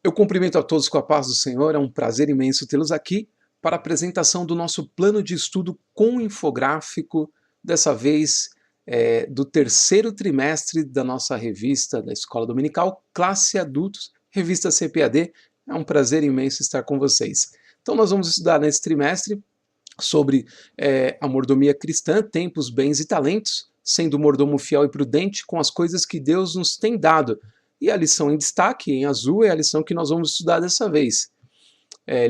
Eu cumprimento a todos com a paz do Senhor, é um prazer imenso tê-los aqui para a apresentação do nosso plano de estudo com infográfico, dessa vez do terceiro trimestre da nossa revista da Escola Dominical, Classe Adultos, revista CPAD. É um prazer imenso estar com vocês. Então nós vamos estudar nesse trimestre sobre a mordomia cristã, tempos, bens e talentos, sendo mordomo fiel e prudente com as coisas que Deus nos tem dado. E a lição em destaque, em azul, é a lição que nós vamos estudar dessa vez.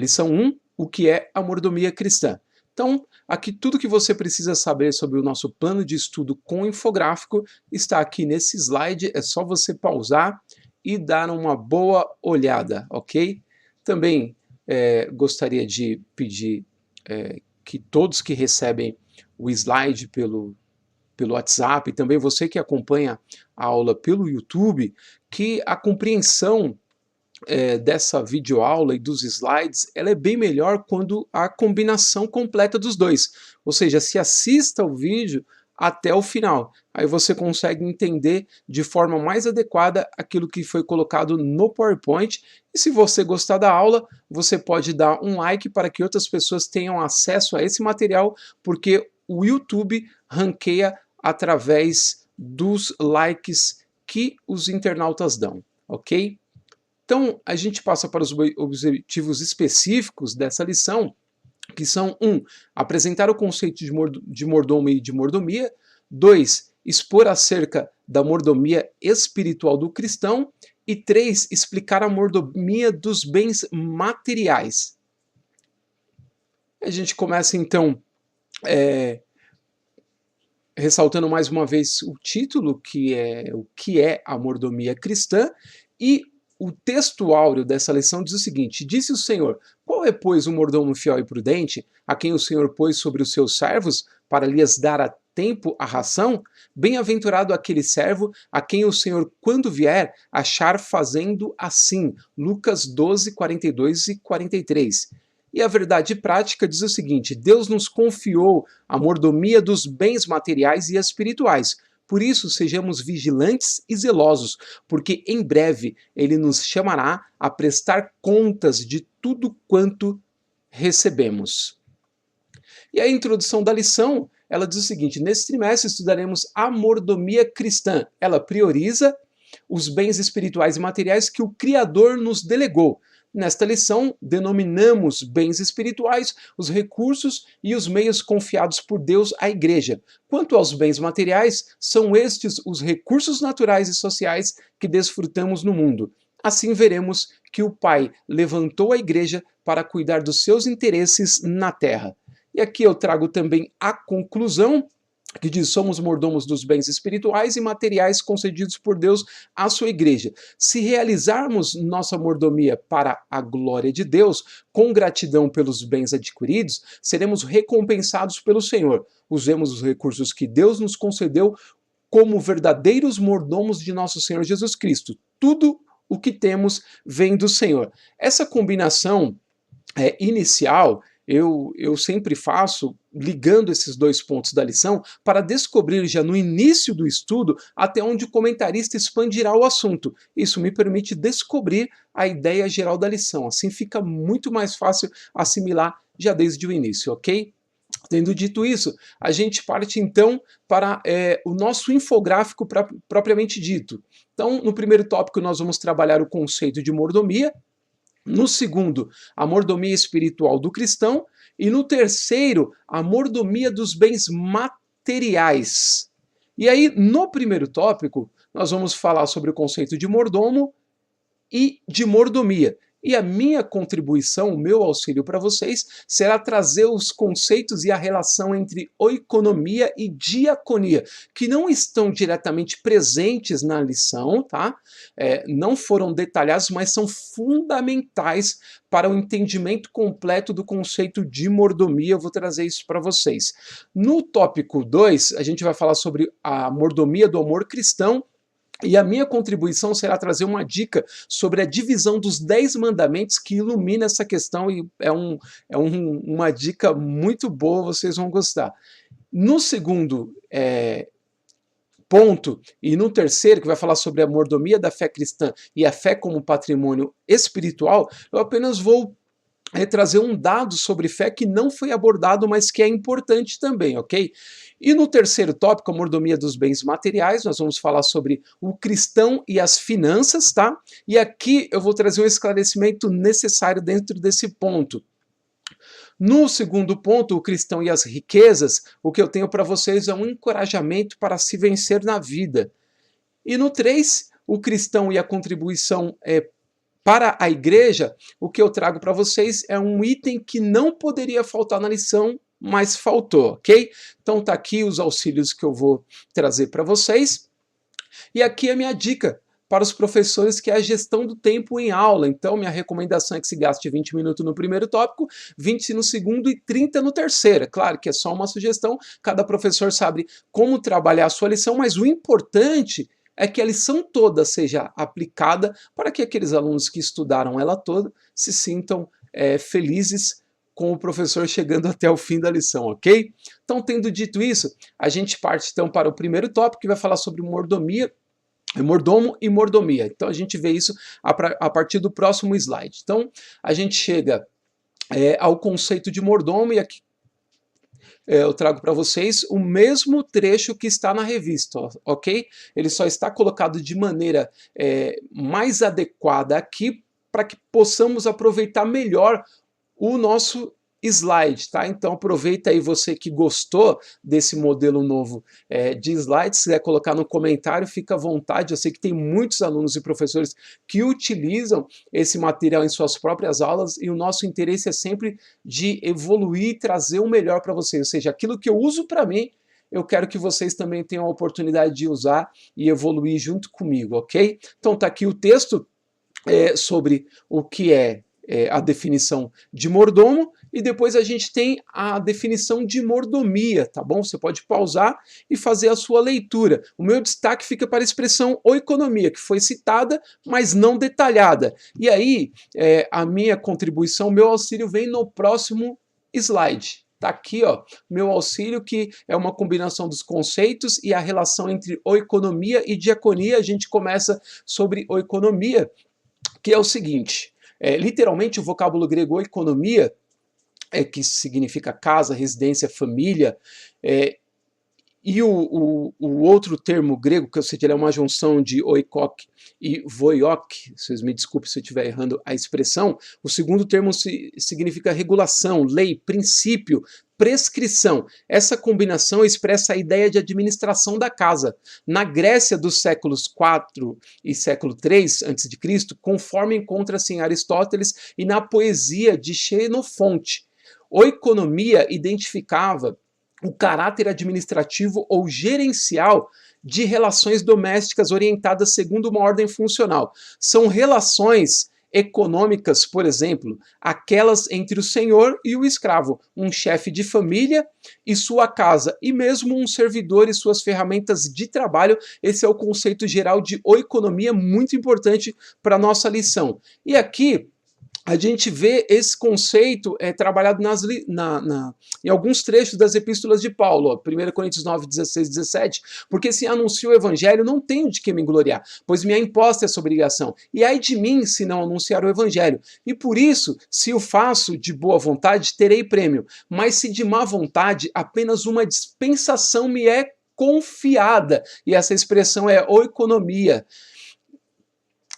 Lição 1, o que é a mordomia cristã. Então, aqui tudo que você precisa saber sobre o nosso plano de estudo com infográfico está aqui nesse slide, é só você pausar e dar uma boa olhada, ok? Também gostaria de pedir que todos que recebem o slide pelo WhatsApp, e também você que acompanha a aula pelo YouTube, que a compreensão dessa videoaula e dos slides, ela é bem melhor quando há a combinação completa dos dois. Ou seja, se assista o vídeo até o final. Aí você consegue entender de forma mais adequada aquilo que foi colocado no PowerPoint. E se você gostar da aula, você pode dar um like para que outras pessoas tenham acesso a esse material, porque o YouTube ranqueia através dos likes que os internautas dão, ok? Então, a gente passa para os objetivos específicos dessa lição, que são 1. Apresentar o conceito de mordomo e de mordomia. 2. Expor acerca da mordomia espiritual do cristão. E 3. Explicar a mordomia dos bens materiais. A gente começa, então, ressaltando mais uma vez o título, que é o que é a mordomia cristã, e o texto áureo dessa lição diz o seguinte: disse o Senhor, qual é, pois, o mordomo fiel e prudente, a quem o Senhor pôs sobre os seus servos, para lhes dar a tempo a ração? Bem-aventurado aquele servo, a quem o Senhor, quando vier, achar fazendo assim. Lucas 12, 42 e 43. E a verdade prática diz o seguinte: Deus nos confiou a mordomia dos bens materiais e espirituais. Por isso, sejamos vigilantes e zelosos, porque em breve ele nos chamará a prestar contas de tudo quanto recebemos. E a introdução da lição, ela diz o seguinte: nesse trimestre estudaremos a mordomia cristã. Ela prioriza os bens espirituais e materiais que o Criador nos delegou. Nesta lição, denominamos bens espirituais os recursos e os meios confiados por Deus à Igreja. Quanto aos bens materiais, são estes os recursos naturais e sociais que desfrutamos no mundo. Assim veremos que o Pai levantou a Igreja para cuidar dos seus interesses na terra. E aqui eu trago também a conclusão, que diz: somos mordomos dos bens espirituais e materiais concedidos por Deus à sua igreja. Se realizarmos nossa mordomia para a glória de Deus, com gratidão pelos bens adquiridos, seremos recompensados pelo Senhor. Usemos os recursos que Deus nos concedeu como verdadeiros mordomos de nosso Senhor Jesus Cristo. Tudo o que temos vem do Senhor. Essa combinação inicial eu sempre faço ligando esses dois pontos da lição para descobrir já no início do estudo até onde o comentarista expandirá o assunto. Isso me permite descobrir a ideia geral da lição. Assim fica muito mais fácil assimilar já desde o início, ok? Tendo dito isso, a gente parte então para o nosso infográfico propriamente dito. Então, no primeiro tópico nós vamos trabalhar o conceito de mordomia. No segundo, a mordomia espiritual do cristão. E no terceiro, a mordomia dos bens materiais. E aí, no primeiro tópico, nós vamos falar sobre o conceito de mordomo e de mordomia. E a minha contribuição, o meu auxílio para vocês, será trazer os conceitos e a relação entre oikonomia e diaconia, que não estão diretamente presentes na lição, tá? Não foram detalhados, mas são fundamentais para o entendimento completo do conceito de mordomia. Eu vou trazer isso para vocês. No tópico 2, a gente vai falar sobre a mordomia do amor cristão. E a minha contribuição será trazer uma dica sobre a divisão dos 10 mandamentos que ilumina essa questão, e uma dica muito boa, vocês vão gostar. No segundo ponto, e no terceiro, que vai falar sobre a mordomia da fé cristã e a fé como patrimônio espiritual, eu apenas vou trazer um dado sobre fé que não foi abordado, mas que é importante também, ok? E no terceiro tópico, a mordomia dos bens materiais, nós vamos falar sobre o cristão e as finanças, tá? E aqui eu vou trazer um esclarecimento necessário dentro desse ponto. No segundo ponto, o cristão e as riquezas, o que eu tenho para vocês é um encorajamento para se vencer na vida. E no 3, o cristão e a contribuição para a igreja, o que eu trago para vocês é um item que não poderia faltar na lição, mas faltou, ok? Então tá aqui os auxílios que eu vou trazer para vocês. E aqui a minha dica para os professores, que é a gestão do tempo em aula. Então, minha recomendação é que se gaste 20 minutos no primeiro tópico, 20 no segundo e 30 no terceiro. É claro que é só uma sugestão, cada professor sabe como trabalhar a sua lição, mas o importante é que a lição toda seja aplicada para que aqueles alunos que estudaram ela toda se sintam felizes com o professor chegando até o fim da lição, ok? Então, tendo dito isso, a gente parte então para o primeiro tópico, que vai falar sobre mordomia, mordomo e mordomia. Então, a gente vê isso a partir do próximo slide. Então, a gente chega ao conceito de mordomo, e aqui eu trago para vocês o mesmo trecho que está na revista, ok? Ele só está colocado de maneira mais adequada aqui para que possamos aproveitar melhor o nosso slide, tá? Então aproveita aí, você que gostou desse modelo novo de slide, se quiser colocar no comentário, fica à vontade. Eu sei que tem muitos alunos e professores que utilizam esse material em suas próprias aulas, e o nosso interesse é sempre de evoluir e trazer o melhor para vocês, ou seja, aquilo que eu uso para mim, eu quero que vocês também tenham a oportunidade de usar e evoluir junto comigo, ok? Então tá aqui o texto sobre o que é a definição de mordomo, e depois a gente tem a definição de mordomia, tá bom? Você pode pausar e fazer a sua leitura. O meu destaque fica para a expressão oikonomia, que foi citada, mas não detalhada. E aí, a minha contribuição, meu auxílio vem no próximo slide. Tá aqui, ó, meu auxílio, que é uma combinação dos conceitos e a relação entre oikonomia e diaconia. A gente começa sobre oikonomia, que é o seguinte: literalmente o vocábulo grego oikonomia, que significa casa, residência, família, e o outro termo grego, que eu sei que ele é uma junção de oikok e voiok, vocês me desculpem se eu estiver errando a expressão. O segundo termo significa regulação, lei, princípio, prescrição. Essa combinação expressa a ideia de administração da casa. Na Grécia dos séculos IV e século III a.C., conforme encontra-se em Aristóteles e na poesia de Xenofonte, oikonomia identificava o caráter administrativo ou gerencial de relações domésticas orientadas segundo uma ordem funcional. São relações econômicas, por exemplo, aquelas entre o senhor e o escravo, um chefe de família e sua casa, e mesmo um servidor e suas ferramentas de trabalho. Esse é o conceito geral de oikonomia, muito importante para a nossa lição. E aqui a gente vê esse conceito trabalhado em alguns trechos das epístolas de Paulo, ó, 1 Coríntios 9, 16, 17, porque se anuncio o evangelho, não tenho de que me gloriar, pois me é imposta essa obrigação, e ai de mim se não anunciar o evangelho, e por isso, se o faço de boa vontade, terei prêmio, mas se de má vontade, apenas uma dispensação me é confiada, e essa expressão é oikonomia.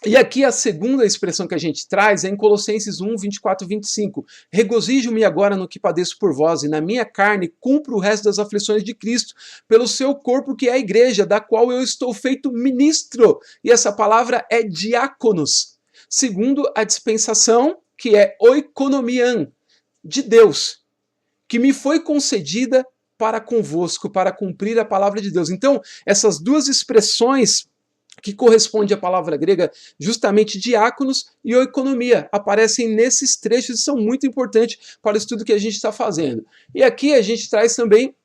E aqui a segunda expressão que a gente traz é em Colossenses 1, 24 e 25. Regozijo-me agora no que padeço por vós, e na minha carne cumpro o resto das aflições de Cristo, pelo seu corpo que é a igreja, da qual eu estou feito ministro. E essa palavra é diáconos, segundo a dispensação, que é oikonomian, de Deus, que me foi concedida para convosco, para cumprir a palavra de Deus. Então, essas duas expressões que corresponde à palavra grega justamente diáconos e oikonomia, aparecem nesses trechos e são muito importantes para o estudo que a gente está fazendo. E aqui a gente traz também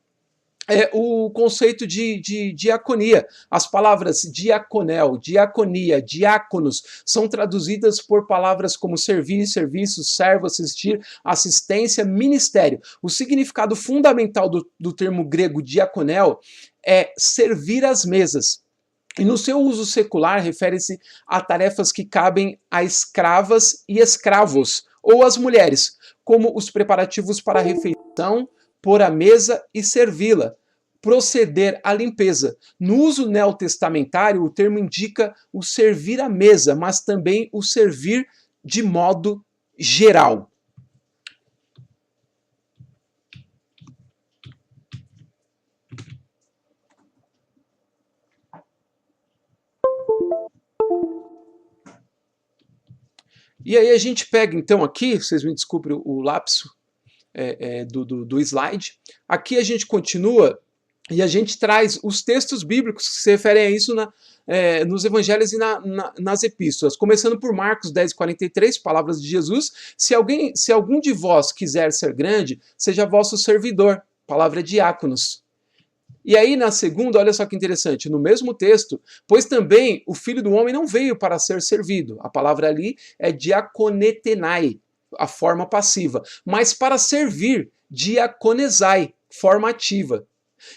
o conceito de diaconia. As palavras diaconel, diaconia, diáconos são traduzidas por palavras como servir, serviço, servo, assistir, assistência, ministério. O significado fundamental do termo grego diaconel é servir às mesas. E no seu uso secular refere-se a tarefas que cabem a escravas e escravos, ou às mulheres, como os preparativos para a refeição, pôr a mesa e servi-la, proceder à limpeza. No uso neotestamentário, o termo indica o servir à mesa, mas também o servir de modo geral. E aí a gente pega então aqui, vocês me desculpem o lapso do slide, aqui a gente continua e a gente traz os textos bíblicos que se referem a isso nos evangelhos e nas epístolas. Começando por Marcos 10:43, palavras de Jesus: se algum de vós quiser ser grande, seja vosso servidor. Palavra diáconos. E aí na segunda, olha só que interessante, no mesmo texto, pois também o Filho do Homem não veio para ser servido. A palavra ali é diaconetenai, a forma passiva, mas para servir, diaconesai, forma ativa,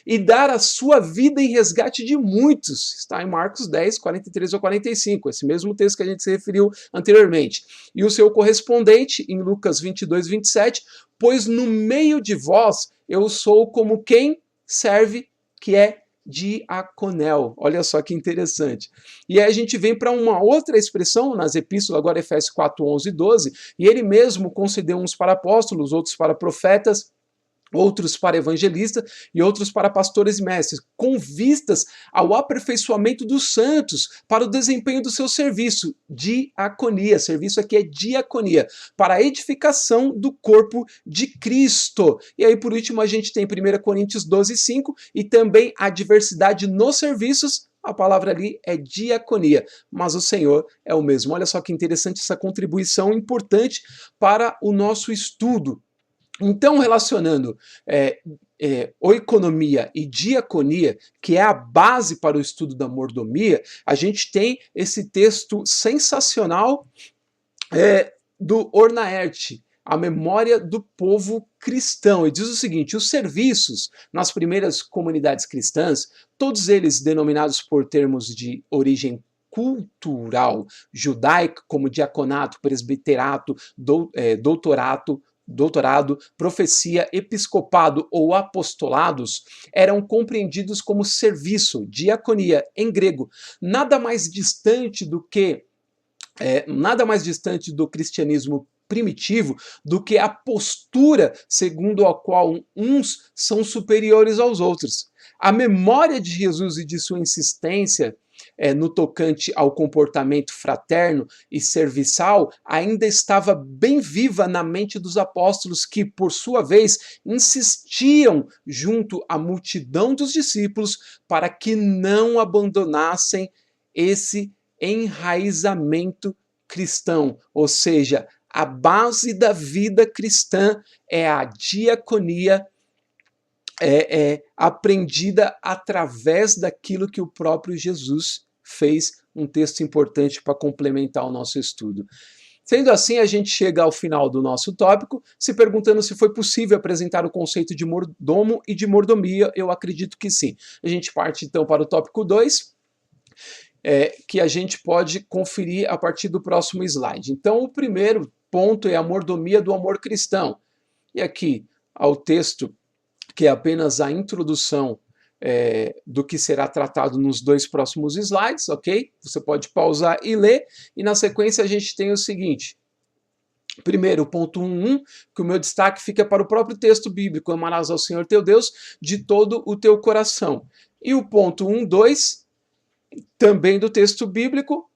e dar a sua vida em resgate de muitos. Está em Marcos 10, 43 ou 45, esse mesmo texto que a gente se referiu anteriormente. E o seu correspondente em Lucas 22, 27, pois no meio de vós eu sou como quem serve, que é diaconel. Olha só que interessante. E aí a gente vem para uma outra expressão nas epístolas, agora Efésios 4, 11 e 12, e ele mesmo concedeu uns para apóstolos, outros para profetas, outros para evangelistas e outros para pastores e mestres, com vistas ao aperfeiçoamento dos santos, para o desempenho do seu serviço, diaconia, serviço aqui é diaconia, para a edificação do corpo de Cristo. E aí por último a gente tem 1 Coríntios 12, 5, e também a diversidade nos serviços. A palavra ali é diaconia, mas o Senhor é o mesmo. Olha só que interessante essa contribuição importante para o nosso estudo. Então, relacionando oikonomia e diaconia, que é a base para o estudo da mordomia, a gente tem esse texto sensacional do Ornaert, a memória do povo cristão. E diz o seguinte: os serviços nas primeiras comunidades cristãs, todos eles denominados por termos de origem cultural, judaica, como diaconato, presbiterato, doutorado, profecia, episcopado ou apostolados, eram compreendidos como serviço, diaconia, em grego. Nada mais distante do cristianismo primitivo do que a postura segundo a qual uns são superiores aos outros. A memória de Jesus e de sua insistência no tocante ao comportamento fraterno e serviçal, ainda estava bem viva na mente dos apóstolos que, por sua vez, insistiam junto à multidão dos discípulos para que não abandonassem esse enraizamento cristão, ou seja, a base da vida cristã é a diaconia aprendida através daquilo que o próprio Jesus fez, um texto importante para complementar o nosso estudo. Sendo assim, a gente chega ao final do nosso tópico, se perguntando se foi possível apresentar o conceito de mordomo e de mordomia. Eu acredito que sim. A gente parte então para o tópico 2, que a gente pode conferir a partir do próximo slide. Então, o primeiro ponto é a mordomia do amor cristão. E aqui, ao texto, que é apenas a introdução do que será tratado nos dois próximos slides, ok? Você pode pausar e ler, e na sequência a gente tem o seguinte. Primeiro, o ponto 1.1, que o meu destaque fica para o próprio texto bíblico: amarás ao Senhor teu Deus de todo o teu coração. E o ponto 1.2, também do texto bíblico: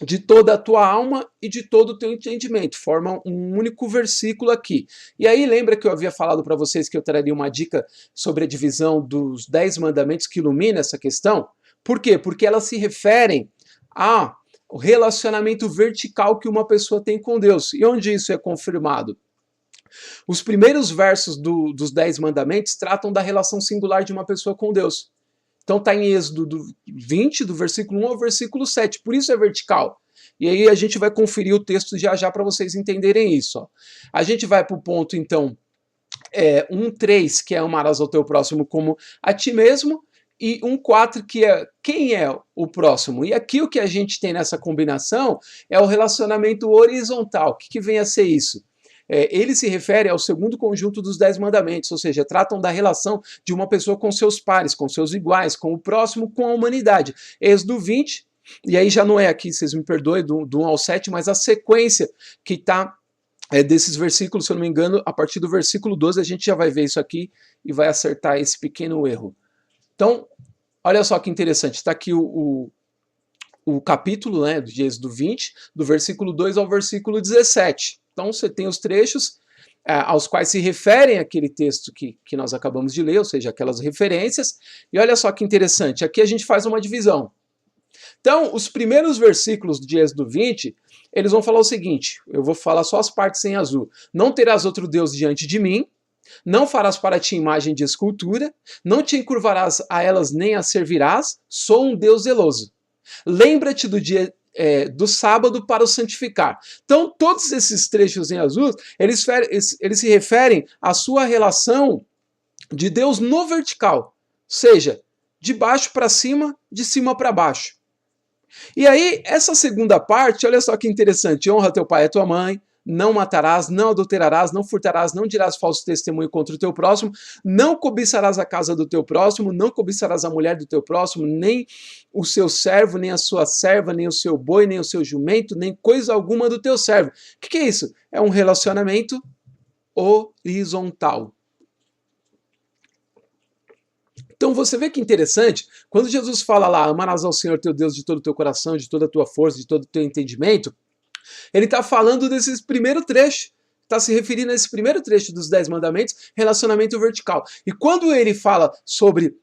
de toda a tua alma e de todo o teu entendimento. Forma um único versículo aqui. E aí lembra que eu havia falado para vocês que eu traria uma dica sobre a divisão dos 10 mandamentos que ilumina essa questão? Por quê? Porque elas se referem ao relacionamento vertical que uma pessoa tem com Deus. E onde isso é confirmado? Os primeiros versos dos 10 mandamentos tratam da relação singular de uma pessoa com Deus. Então está em Êxodo 20, do versículo 1 ao versículo 7, por isso é vertical. E aí a gente vai conferir o texto já para vocês entenderem isso. Ó. A gente vai para o ponto, então, 1,3, que é amarás ao teu próximo como a ti mesmo, e 1,4, que é quem é o próximo. E aqui o que a gente tem nessa combinação é o relacionamento horizontal. O que vem a ser isso? Ele se refere ao segundo conjunto dos 10 mandamentos, ou seja, tratam da relação de uma pessoa com seus pares, com seus iguais, com o próximo, com a humanidade. Êxodo 20, e aí já não é aqui, vocês me perdoem, do 1 ao 7, mas a sequência que está desses versículos, se eu não me engano, a partir do versículo 12, a gente já vai ver isso aqui e vai acertar esse pequeno erro. Então, olha só que interessante, está aqui o capítulo, né, de Êxodo 20, do versículo 2 ao versículo 17. Então você tem os trechos aos quais se referem aquele texto que nós acabamos de ler, ou seja, aquelas referências, e olha só que interessante, aqui a gente faz uma divisão. Então, os primeiros versículos de Êxodo 20, eles vão falar o seguinte, eu vou falar só as partes em azul. Não terás outro Deus diante de mim, não farás para ti imagem de escultura, não te encurvarás a elas nem as servirás, sou um Deus zeloso. Lembra-te do dia do sábado para o santificar. Então, todos esses trechos em azul, eles se referem à sua relação de Deus no vertical, ou seja, de baixo para cima, de cima para baixo. E aí, essa segunda parte, olha só que interessante, honra teu pai e tua mãe, não matarás, não adulterarás, não furtarás, não dirás falso testemunho contra o teu próximo, não cobiçarás a casa do teu próximo, não cobiçarás a mulher do teu próximo, nem o seu servo, nem a sua serva, nem o seu boi, nem o seu jumento, nem coisa alguma do teu servo. O que é isso? É um relacionamento horizontal. Então você vê que interessante, quando Jesus fala lá, amarás ao Senhor teu Deus de todo o teu coração, de toda a tua força, de todo o teu entendimento, ele está falando desse primeiro trecho, está se referindo a esse primeiro trecho dos 10 mandamentos, relacionamento vertical. E quando ele fala sobre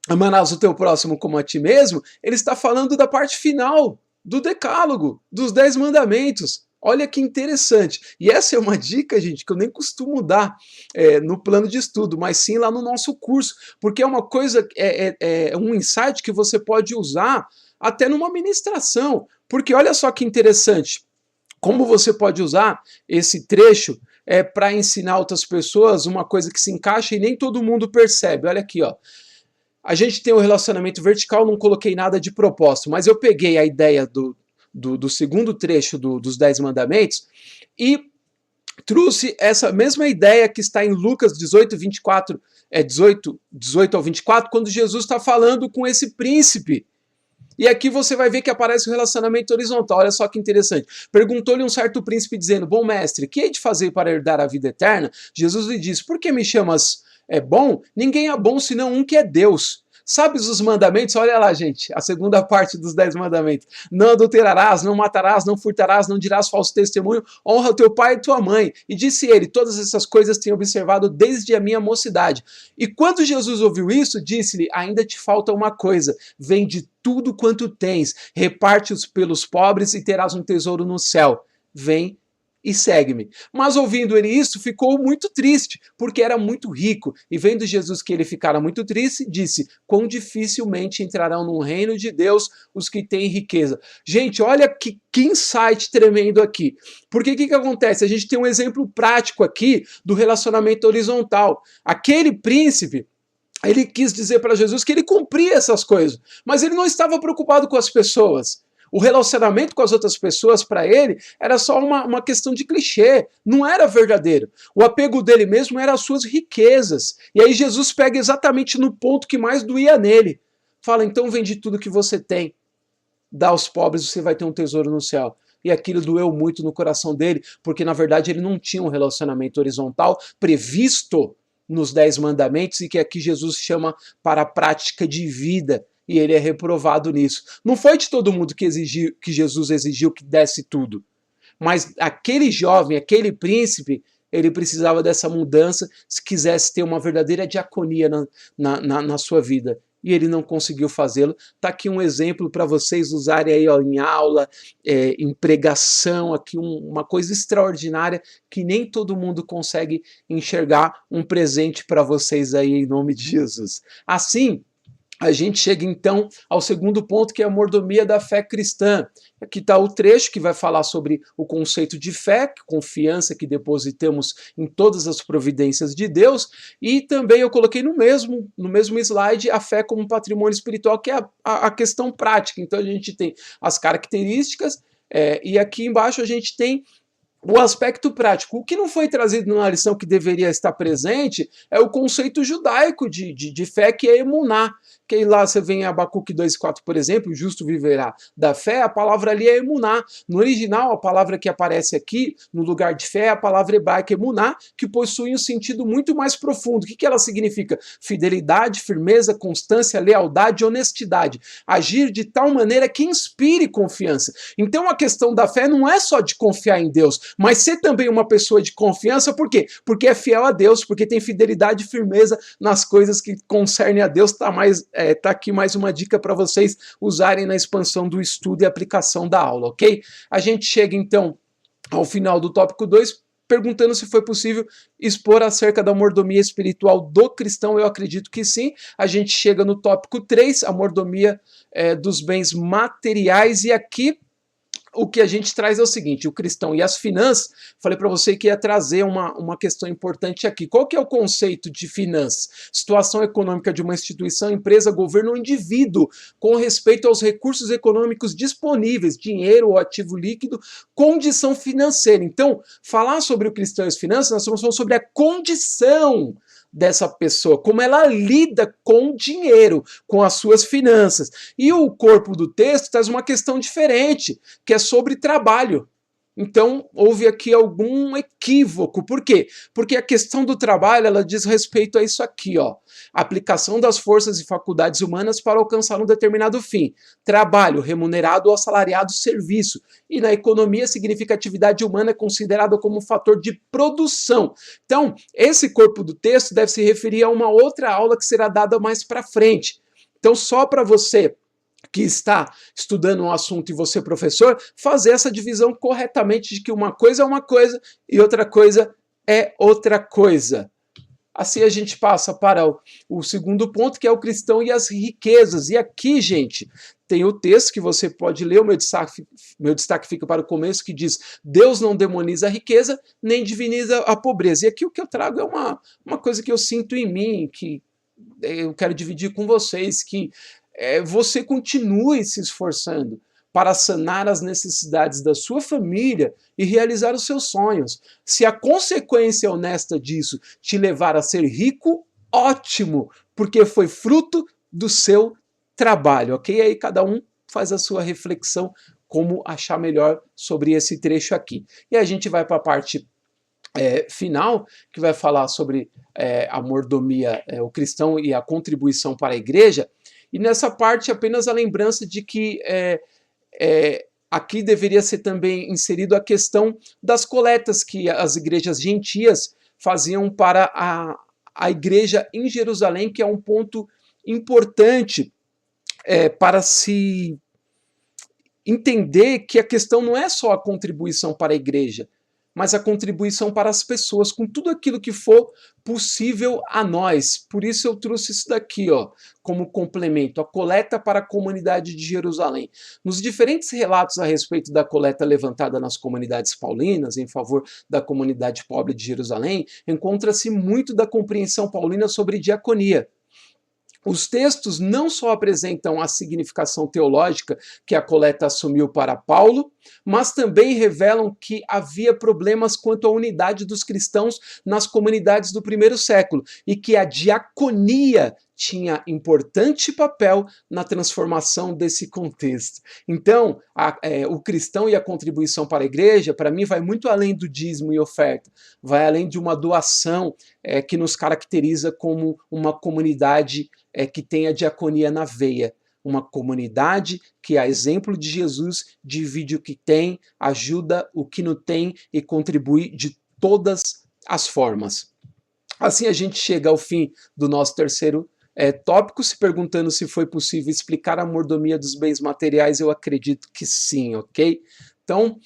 amarás o teu próximo como a ti mesmo, ele está falando da parte final do decálogo, dos 10 mandamentos. Olha que interessante. E essa é uma dica, gente, que eu nem costumo dar no plano de estudo, mas sim lá no nosso curso, porque é uma coisa, um insight que você pode usar até numa ministração. Porque olha só que interessante, como você pode usar esse trecho para ensinar outras pessoas uma coisa que se encaixa e nem todo mundo percebe. Olha aqui, ó. A gente tem um relacionamento vertical, não coloquei nada de propósito, mas eu peguei a ideia do segundo trecho dos 10 mandamentos e trouxe essa mesma ideia que está em Lucas 18, 24, 18 ao 24, quando Jesus está falando com esse príncipe. E aqui você vai ver que aparece o relacionamento horizontal. Olha só que interessante. Perguntou-lhe um certo príncipe dizendo, bom mestre, que hei de fazer para herdar a vida eterna? Jesus lhe disse, por que me chamas bom? Ninguém é bom senão um que é Deus. Sabes os mandamentos? Olha lá, gente, a segunda parte dos 10 mandamentos. Não adulterarás, não matarás, não furtarás, não dirás falso testemunho, honra teu pai e tua mãe. E disse ele, todas essas coisas tenho observado desde a minha mocidade. E quando Jesus ouviu isso, disse-lhe, ainda te falta uma coisa, vende tudo quanto tens, reparte-os pelos pobres e terás um tesouro no céu. Vem e segue-me. Mas ouvindo ele isso, ficou muito triste, porque era muito rico. E vendo Jesus que ele ficara muito triste, disse, quão dificilmente entrarão no reino de Deus os que têm riqueza. Gente, olha que insight tremendo aqui. Porque o que acontece? A gente tem um exemplo prático aqui do relacionamento horizontal. Aquele príncipe, ele quis dizer para Jesus que ele cumpria essas coisas, mas ele não estava preocupado com as pessoas. O relacionamento com as outras pessoas, para ele, era só uma questão de clichê, não era verdadeiro. O apego dele mesmo era as suas riquezas. E aí Jesus pega exatamente no ponto que mais doía nele. Fala, então vende tudo que você tem, dá aos pobres, você vai ter um tesouro no céu. E aquilo doeu muito no coração dele, porque na verdade ele não tinha um relacionamento horizontal previsto nos 10 mandamentos e que aqui Jesus chama para a prática de vida. E ele é reprovado nisso. Não foi de todo mundo que Jesus exigiu que desse tudo. Mas aquele jovem, aquele príncipe, ele precisava dessa mudança se quisesse ter uma verdadeira diaconia na sua vida. e ele não conseguiu fazê-lo. Está aqui um exemplo para vocês usarem aí, ó, em aula, em pregação, aqui uma coisa extraordinária que nem todo mundo consegue enxergar, um presente para vocês aí em nome de Jesus. Assim, a gente chega então ao segundo ponto, que é a mordomia da fé cristã. Aqui está o trecho que vai falar sobre o conceito de fé, confiança que depositamos em todas as providências de Deus, e também eu coloquei no mesmo slide a fé como patrimônio espiritual, que é a questão prática. Então a gente tem as características, e aqui embaixo a gente tem o aspecto prático. O que não foi trazido na lição que deveria estar presente é o conceito judaico de fé, que é emuná. Que aí lá você vem em Abacuque 2,4, por exemplo, o justo viverá da fé, a palavra ali é emuná. No original, a palavra que aparece aqui, no lugar de fé, é a palavra hebraica emuná, que possui um sentido muito mais profundo. O que ela significa? Fidelidade, firmeza, constância, lealdade, honestidade. Agir de tal maneira que inspire confiança. Então a questão da fé não é só de confiar em Deus, mas ser também uma pessoa de confiança. Por quê? Porque é fiel a Deus, porque tem fidelidade e firmeza nas coisas que concernem a Deus. Tá aqui mais uma dica para vocês usarem na expansão do estudo e aplicação da aula, ok? A gente chega então ao final do tópico 2, perguntando se foi possível expor acerca da mordomia espiritual do cristão. Eu acredito que sim. A gente chega no tópico 3, a mordomia dos bens materiais, e aqui o que a gente traz é o seguinte: o cristão e as finanças. Falei para você que ia trazer uma questão importante aqui. Qual que é o conceito de finanças? Situação econômica de uma instituição, empresa, governo ou indivíduo com respeito aos recursos econômicos disponíveis, dinheiro ou ativo líquido, condição financeira. Então, falar sobre o cristão e as finanças, nós estamos falando sobre a condição dessa pessoa, como ela lida com o dinheiro, com as suas finanças. E o corpo do texto traz uma questão diferente, que é sobre trabalho. Então, houve aqui algum equívoco. Por quê? Porque a questão do trabalho, ela diz respeito a isso aqui, ó. Aplicação das forças e faculdades humanas para alcançar um determinado fim. Trabalho, remunerado ou assalariado serviço. E na economia, significa atividade humana considerada como um fator de produção. Então, esse corpo do texto deve se referir a uma outra aula que será dada mais para frente. Então, só para você que está estudando um assunto e você, professor, fazer essa divisão corretamente de que uma coisa é uma coisa e outra coisa é outra coisa. Assim a gente passa para o segundo ponto, que é o cristão e as riquezas. E aqui, gente, tem o texto que você pode ler, o meu destaque fica para o começo, que diz: Deus não demoniza a riqueza, nem diviniza a pobreza. E aqui o que eu trago é uma coisa que eu sinto em mim, que eu quero dividir com vocês, que você continue se esforçando para sanar as necessidades da sua família e realizar os seus sonhos. Se a consequência honesta disso te levar a ser rico, ótimo, porque foi fruto do seu trabalho, ok? Aí cada um faz a sua reflexão, como achar melhor sobre esse trecho aqui. E a gente vai para a parte final, que vai falar sobre a mordomia, o cristão e a contribuição para a igreja. E nessa parte apenas a lembrança de que aqui deveria ser também inserido a questão das coletas que as igrejas gentias faziam para a igreja em Jerusalém, que é um ponto importante para se entender que a questão não é só a contribuição para a igreja, mas a contribuição para as pessoas, com tudo aquilo que for possível a nós. Por isso eu trouxe isso daqui, ó, como complemento, a coleta para a comunidade de Jerusalém. Nos diferentes relatos a respeito da coleta levantada nas comunidades paulinas, em favor da comunidade pobre de Jerusalém, encontra-se muito da compreensão paulina sobre diaconia. Os textos não só apresentam a significação teológica que a coleta assumiu para Paulo, mas também revelam que havia problemas quanto à unidade dos cristãos nas comunidades do primeiro século e que a diaconia tinha importante papel na transformação desse contexto. Então, o cristão e a contribuição para a igreja, para mim, vai muito além do dízimo e oferta, vai além de uma doação que nos caracteriza como uma comunidade que tem a diaconia na veia. Uma comunidade que, a exemplo de Jesus, divide o que tem, ajuda o que não tem e contribui de todas as formas. Assim a gente chega ao fim do nosso terceiro tópico, se perguntando se foi possível explicar a mordomia dos bens materiais. Eu acredito que sim, ok? Então,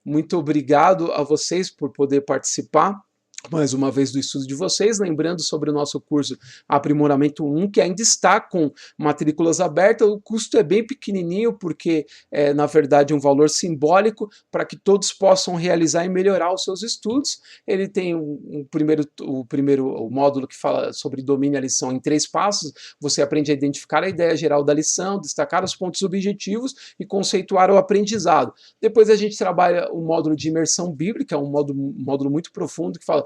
muito obrigado a vocês por poder participar mais uma vez do estudo de vocês, lembrando sobre o nosso curso Aprimoramento 1, que ainda está com matrículas abertas. O custo é bem pequenininho, porque na verdade um valor simbólico para que todos possam realizar e melhorar os seus estudos. Ele tem o primeiro módulo que fala sobre domínio a lição em 3 passos. Você aprende a identificar a ideia geral da lição, destacar os pontos objetivos e conceituar o aprendizado. Depois a gente trabalha o módulo de imersão bíblica, um módulo muito profundo, que fala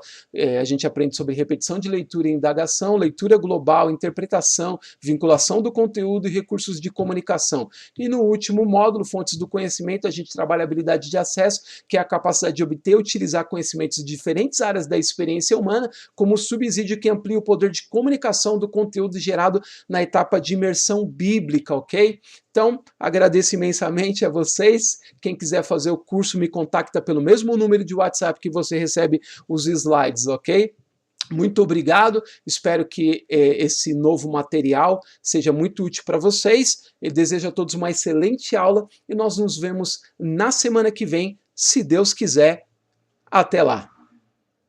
a gente aprende sobre repetição de leitura e indagação, leitura global, interpretação, vinculação do conteúdo e recursos de comunicação. E no último módulo, fontes do conhecimento, a gente trabalha a habilidade de acesso, que é a capacidade de obter e utilizar conhecimentos de diferentes áreas da experiência humana como subsídio que amplia o poder de comunicação do conteúdo gerado na etapa de imersão bíblica, ok? Então, agradeço imensamente a vocês. Quem quiser fazer o curso, me contacta pelo mesmo número de WhatsApp que você recebe os slides, ok? Muito obrigado, espero que esse novo material seja muito útil para vocês. Eu desejo a todos uma excelente aula e nós nos vemos na semana que vem, se Deus quiser. Até lá!